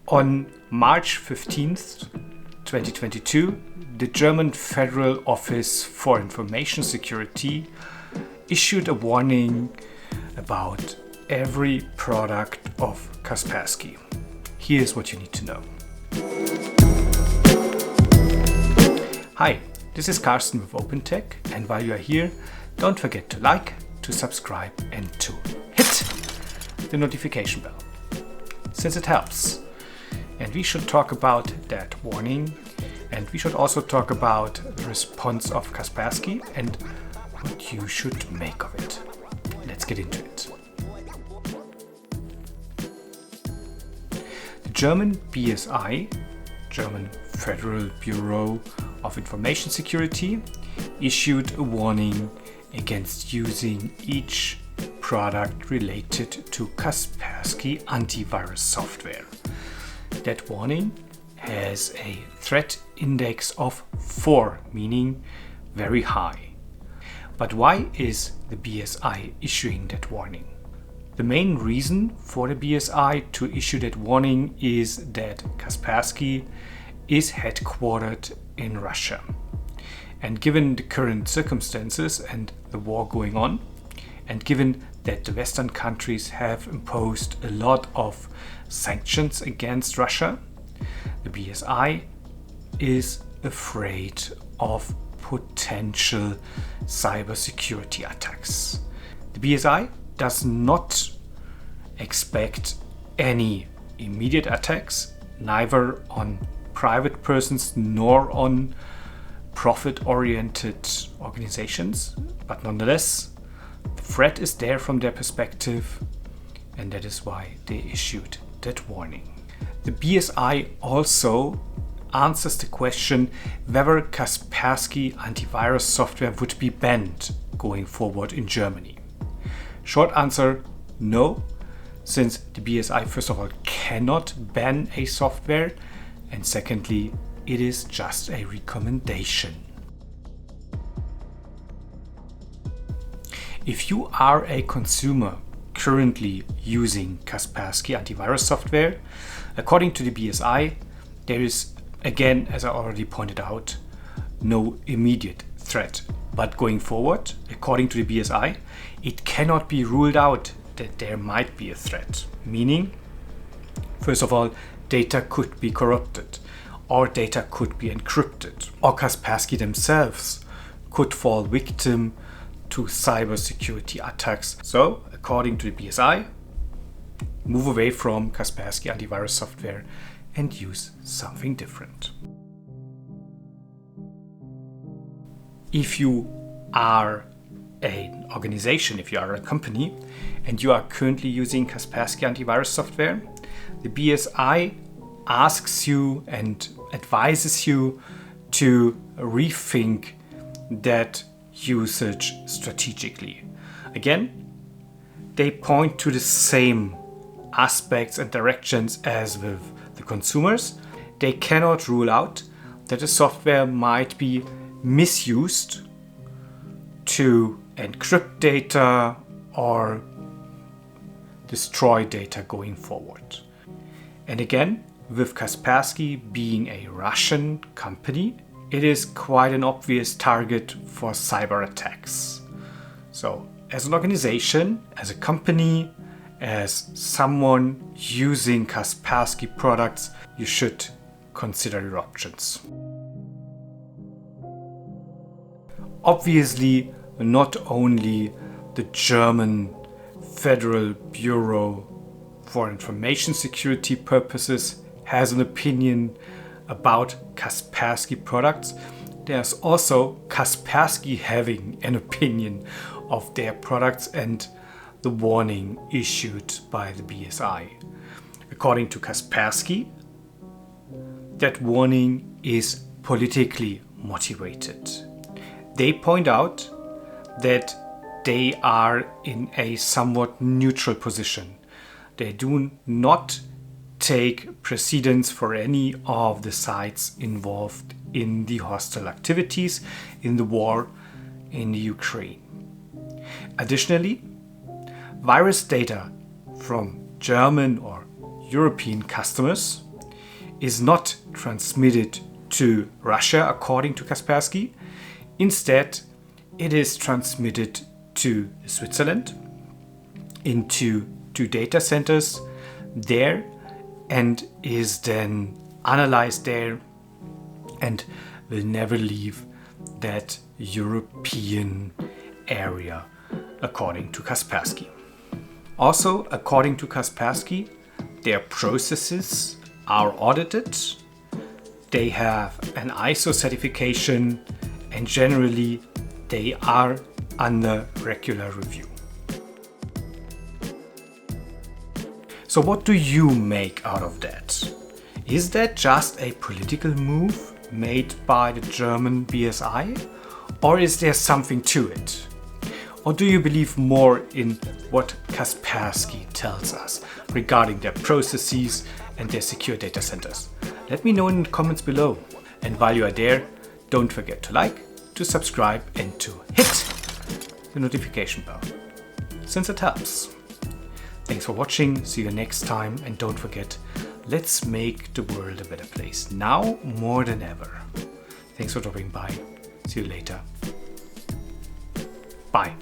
On March 15th, 2022, the German Federal Office for Information Security issued a warning about every product of Kaspersky. Here's what you need to know. Hi, this is Carsten with OpenTech, and while you are here, don't forget to like, to subscribe, and to hit the notification bell, since it helps. And we should talk about that warning, and we should also talk about the response of Kaspersky and what you should make of it. Let's get into it. The German BSI, German Federal Bureau of Information Security, issued a warning against using each product related to Kaspersky Anti-Virus software. That warning has a threat index of 4, meaning very high. But why is the BSI issuing that warning? The main reason for the BSI to issue that warning is that Kaspersky is headquartered in Russia. And given the current circumstances and the war going on, and given that the Western countries have imposed a lot of sanctions against Russia, the BSI is afraid of potential cybersecurity attacks. The BSI does not expect any immediate attacks, neither on private persons nor on profit-oriented organizations, but nonetheless, the threat is there from their perspective, and that is why they issued that warning. The BSI also answers the question whether Kaspersky antivirus software would be banned going forward in Germany. Short answer, no, since the BSI first of all cannot ban a software, and secondly, it is just a recommendation. If you are a consumer currently using Kaspersky antivirus software, according to the BSI, there is, again, as I already pointed out, no immediate threat. But going forward, according to the BSI, it cannot be ruled out that there might be a threat. Meaning, first of all, data could be corrupted, or data could be encrypted, or Kaspersky themselves could fall victim to cybersecurity attacks. So, according to the BSI, move away from Kaspersky antivirus software and use something different. If you are an organization, if you are a company, and you are currently using Kaspersky antivirus software, the BSI asks you and advises you to rethink that usage strategically. Again, they point to the same aspects and directions as with the consumers. They cannot rule out that the software might be misused to encrypt data or destroy data going forward. And again, with Kaspersky being a Russian company, it is quite an obvious target for cyber attacks. So, as an organization, as a company, as someone using Kaspersky products, you should consider your options. Obviously, not only the German Federal Bureau for Information Security purposes has an opinion about Kaspersky products, there's also Kaspersky having an opinion of their products and the warning issued by the BSI. According to Kaspersky, that warning is politically motivated. They point out that they are in a somewhat neutral position. They do not take precedence for any of the sides involved in the hostile activities in the war in the Ukraine. Additionally, virus data from German or European customers is not transmitted to Russia according to Kaspersky. Instead, it is transmitted to Switzerland into 2 data centers there and is then analyzed there and will never leave that European area according to Kaspersky. Also, according to Kaspersky, their processes are audited, they have an ISO certification, and generally they are under regular review. So what do you make out of that? Is that just a political move made by the German BSI? Or is there something to it? Or do you believe more in what Kaspersky tells us regarding their processes and their secure data centers? Let me know in the comments below. And while you are there, don't forget to like, to subscribe and to hit the notification bell, since it helps. Thanks for watching, see you next time, and don't forget, let's make the world a better place, now more than ever. Thanks for dropping by, see you later. Bye.